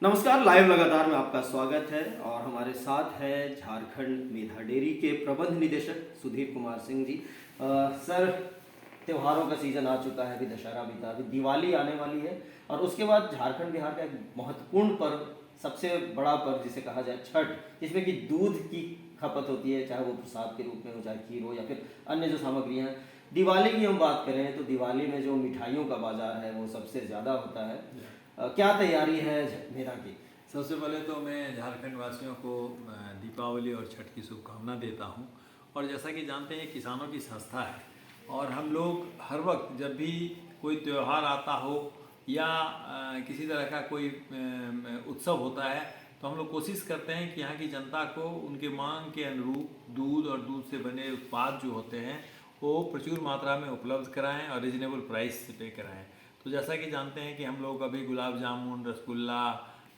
नमस्कार। लाइव लगातार में आपका स्वागत है और हमारे साथ है झारखंड मेधा डेयरी के प्रबंध निदेशक सुधीर कुमार सिंह जी। सर, त्योहारों का सीजन आ चुका है, अभी दशहरा बीता, अभी दिवाली आने वाली है और उसके बाद झारखंड बिहार का एक महत्वपूर्ण पर्व, सबसे बड़ा पर्व जिसे कहा जाए छठ, जिसमें कि दूध की खपत होती है, चाहे वो प्रसाद के रूप में हो, चाहे खीर हो या फिर अन्य जो सामग्रियाँ हैं। दिवाली की हम बात करें तो दिवाली में जो मिठाइयों का बाजार है वो सबसे ज़्यादा होता है। क्या तैयारी है मेरा की? सबसे पहले तो मैं झारखंड वासियों को दीपावली और छठ की शुभकामना देता हूं। और जैसा कि जानते हैं, किसानों की संस्था है और हम लोग हर वक्त जब भी कोई त्यौहार आता हो या किसी तरह का कोई उत्सव होता है तो हम लोग कोशिश करते हैं कि यहाँ की जनता को उनके मांग के अनुरूप दूध और दूध से बने उत्पाद जो होते हैं वो प्रचुर मात्रा में उपलब्ध कराएं और रिजनेबल प्राइस पे कराएं। तो जैसा कि जानते हैं कि हम लोग अभी गुलाब जामुन, रसगुल्ला,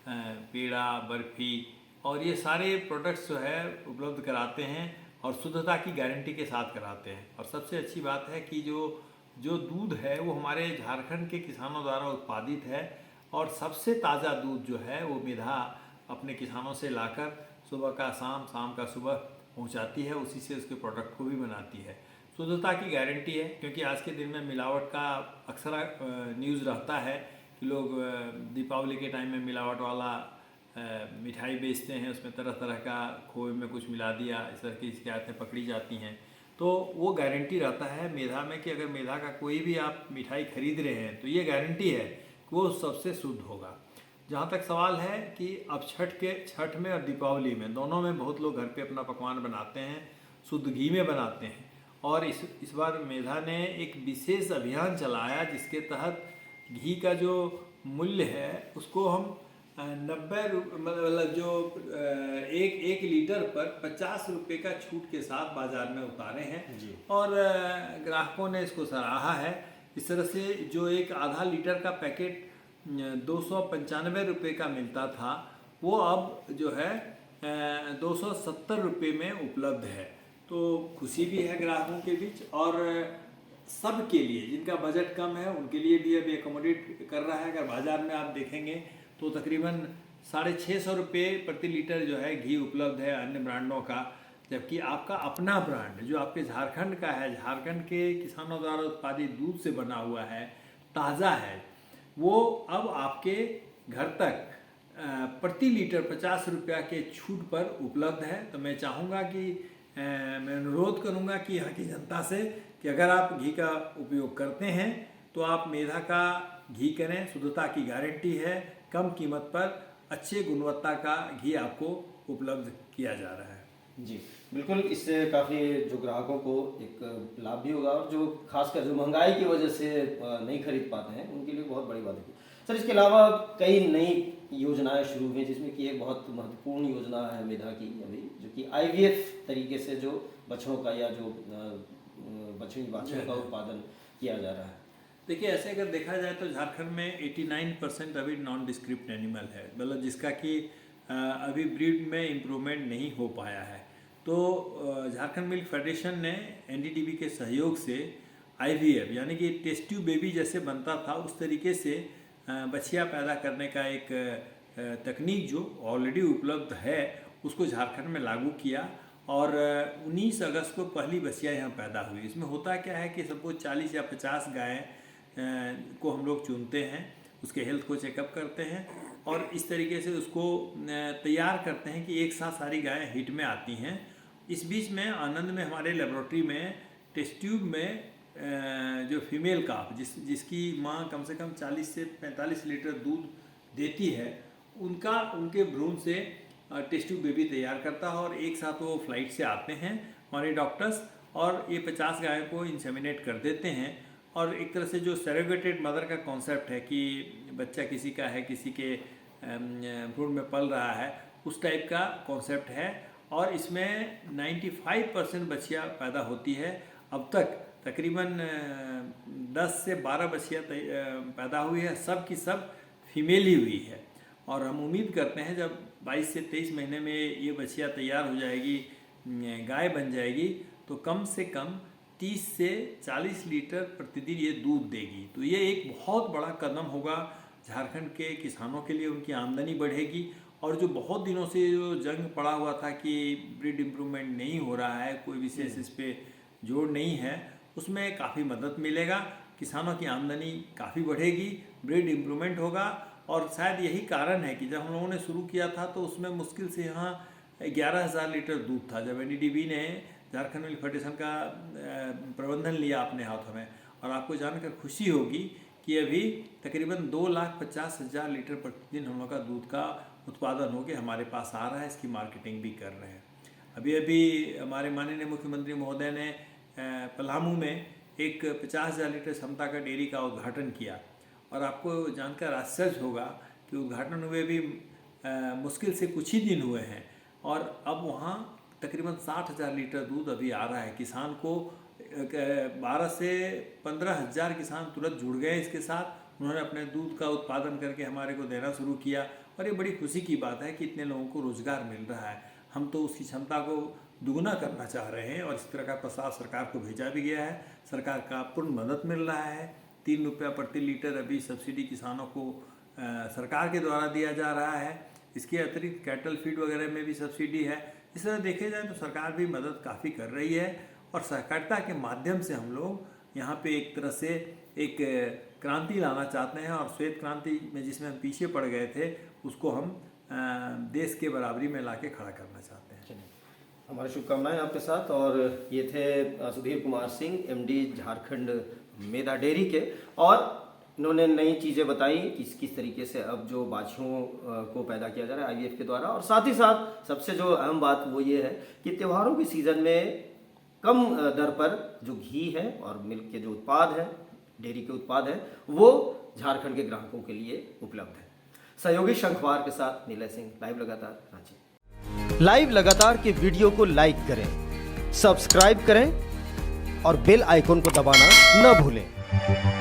पेड़ा, बर्फ़ी और ये सारे प्रोडक्ट्स जो है उपलब्ध कराते हैं और शुद्धता की गारंटी के साथ कराते हैं। और सबसे अच्छी बात है कि जो दूध है वो हमारे झारखंड के किसानों द्वारा उत्पादित है और सबसे ताज़ा दूध जो है वो मेधा अपने किसानों से लाकर सुबह का शाम, शाम का सुबह पहुंचाती है, उसी से उसके प्रोडक्ट को भी बनाती है। शुद्धता की गारंटी है, क्योंकि आज के दिन में मिलावट का अक्सर न्यूज़ रहता है कि लोग दीपावली के टाइम में मिलावट वाला मिठाई बेचते हैं, उसमें तरह तरह का खोए में कुछ मिला दिया, इस तरह की शिकायतें पकड़ी जाती हैं। तो वो गारंटी रहता है मेधा में कि अगर मेधा का कोई भी आप मिठाई खरीद रहे हैं तो ये गारंटी है कि वो सबसे शुद्ध होगा। जहाँ तक सवाल है कि अब छठ में और दीपावली में दोनों में बहुत लोग घर पे अपना पकवान बनाते हैं, शुद्ध घी में बनाते हैं। और इस बार मेधा ने एक विशेष अभियान चलाया जिसके तहत घी का जो मूल्य है उसको हम 90 मतलब जो एक लीटर पर 50 रुपये का छूट के साथ बाजार में उतारे हैं जी। और ग्राहकों ने इसको सराहा है। इस तरह से जो एक आधा लीटर का पैकेट 295 रुपये का मिलता था वो अब जो है 270 रुपये में उपलब्ध है। तो खुशी भी है ग्राहकों के बीच और सब के लिए, जिनका बजट कम है उनके लिए भी अभी एकोमोडेट कर रहा है। अगर बाज़ार में आप देखेंगे तो तकरीबन 650 रुपये प्रति लीटर जो है घी उपलब्ध है अन्य ब्रांडों का, जबकि आपका अपना ब्रांड जो आपके झारखंड का है, झारखंड के किसानों द्वारा उत्पादित दूध से बना हुआ है, ताज़ा है, वो अब आपके घर तक प्रति लीटर 50 रुपया के छूट पर उपलब्ध है। तो मैं चाहूँगा कि मैं अनुरोध करूँगा कि यहाँ की जनता से कि अगर आप घी का उपयोग करते हैं तो आप मेधा का घी करें, शुद्धता की गारंटी है, कम कीमत पर अच्छे गुणवत्ता का घी आपको उपलब्ध किया जा रहा है। जी बिल्कुल, इससे काफ़ी जो ग्राहकों को एक लाभ भी होगा और जो खासकर जो महंगाई की वजह से नहीं खरीद पाते हैं उनके लिए बहुत बड़ी बात है। सर, इसके अलावा कई नई योजनाएं शुरू हुई, जिसमें कि एक बहुत महत्वपूर्ण योजना है मेधा की अभी, जो कि IVF तरीके से जो बछड़ों का या जो बछड़ी बाछड़ों का उत्पादन किया जा रहा है। देखिए, ऐसे अगर देखा जाए तो झारखंड में 89% अभी नॉन डिस्क्रिप्ट एनिमल है, मतलब जिसका कि अभी ब्रीड में इम्प्रूवमेंट नहीं हो पाया है। तो झारखंड मिल्क फेडरेशन ने NDDB के सहयोग से IVF यानी कि टेस्ट ट्यूब बेबी जैसे बनता था उस तरीके से बछिया पैदा करने का एक तकनीक जो ऑलरेडी उपलब्ध है उसको झारखंड में लागू किया और 19 अगस्त को पहली बछिया यहाँ पैदा हुई। इसमें होता क्या है कि सपोज 40 या 50 गायें को हम लोग चुनते हैं, उसके हेल्थ को चेकअप करते हैं और इस तरीके से उसको तैयार करते हैं कि एक साथ सारी गायें हिट में आती हैं। इस बीच में आनंद में हमारे लेबोरेटरी में टेस्ट ट्यूब में जो फीमेल काफ जिसकी माँ कम से कम 40 से 45 लीटर दूध देती है, उनके भ्रूण से टेस्ट ट्यूब बेबी तैयार करता है और एक साथ वो फ्लाइट से आते हैं हमारे डॉक्टर्स और ये 50 गायों को इंसेमिनेट कर देते हैं। और एक तरह से जो सरोगेटेड मदर का कॉन्सेप्ट है कि बच्चा किसी का है, किसी के भ्रूण में पल रहा है, उस टाइप का कॉन्सेप्ट है और इसमें 95% बच्चियाँ पैदा होती है। अब तक तकरीबन 10 से 12 बच्चियाँ पैदा हुई है, सब की सब फीमेल ही हुई है और हम उम्मीद करते हैं जब 22 से 23 महीने में ये बच्चियाँ तैयार हो जाएगी, गाय बन जाएगी, तो कम से कम 30 से 40 लीटर प्रतिदिन ये दूध देगी। तो ये एक बहुत बड़ा कदम होगा झारखंड के किसानों के लिए उनकी आमदनी बढ़ेगी और जो बहुत दिनों से जो जंग पड़ा हुआ था कि ब्रीड इम्प्रूवमेंट नहीं हो रहा है, कोई विशेष इस पे जोर नहीं है, उसमें काफ़ी मदद मिलेगा। किसानों की आमदनी काफ़ी बढ़ेगी, ब्रीड इम्प्रूवमेंट होगा। और शायद यही कारण है कि जब हम लोगों ने शुरू किया था तो उसमें मुश्किल से यहाँ 11,000 लीटर दूध था। जब NDDB ने झारखंड मिल्क फेडरेशन का प्रबंधन लिया अपने हाथों में, और आपको जानकर खुशी होगी कि अभी तकरीबन 2,50,000 लीटर प्रतिदिन हम लोग का दूध का उत्पादन होकर हमारे पास आ रहा है। इसकी मार्केटिंग भी कर रहे हैं। अभी हमारे माननीय मुख्यमंत्री महोदय ने पलामू में एक 50,000 लीटर क्षमता का डेयरी का उद्घाटन किया, और आपको जानकर आश्चर्य होगा कि उद्घाटन हुए भी मुश्किल से कुछ ही दिन हुए हैं और अब वहाँ तकरीबन 60,000 लीटर दूध अभी आ रहा है। किसान को 12 से 15,000 किसान तुरंत जुड़ गए इसके साथ। उन्होंने अपने दूध का उत्पादन करके हमारे को देना शुरू किया, और ये बड़ी खुशी की बात है कि इतने लोगों को रोज़गार मिल रहा है। हम तो उसकी क्षमता को दुगना करना चाह रहे हैं, और इस तरह का प्रस्ताव सरकार को भेजा भी गया है। सरकार का पूर्ण मदद मिल रहा है। 3 रुपया प्रति लीटर अभी सब्सिडी किसानों को सरकार के द्वारा दिया जा रहा है। इसके अतिरिक्त कैटल फीड वगैरह में भी सब्सिडी है। इस तरह देखे जाए तो सरकार भी मदद काफ़ी कर रही है, और सहकारिता के माध्यम से हम लोग यहाँ पे एक तरह से एक क्रांति लाना चाहते हैं, और श्वेत क्रांति में जिसमें हम पीछे पड़ गए थे उसको हम देश के बराबरी में लाके खड़ा करना चाहते हैं। हमारी शुभकामनाएं आपके साथ। और ये थे सुधीर कुमार सिंह, MD झारखंड मेधा डेयरी के, और इन्होंने नई चीज़ें बताई कि किस तरीके से अब जो बाछियों को पैदा किया जा रहा है IVF के द्वारा। और साथ ही साथ सबसे जो अहम बात वो ये है कि त्योहारों के सीज़न में कम दर पर जो घी है और मिल्क के जो उत्पाद है, डेयरी के उत्पाद है, वो झारखंड के ग्राहकों के लिए उपलब्ध है। सहयोगी शंखवार के साथ नीलय सिंह, लाइव लगातार रांची। लाइव लगातार के वीडियो को लाइक करें, सब्सक्राइब करें और बेल आइकन को दबाना न भूलें।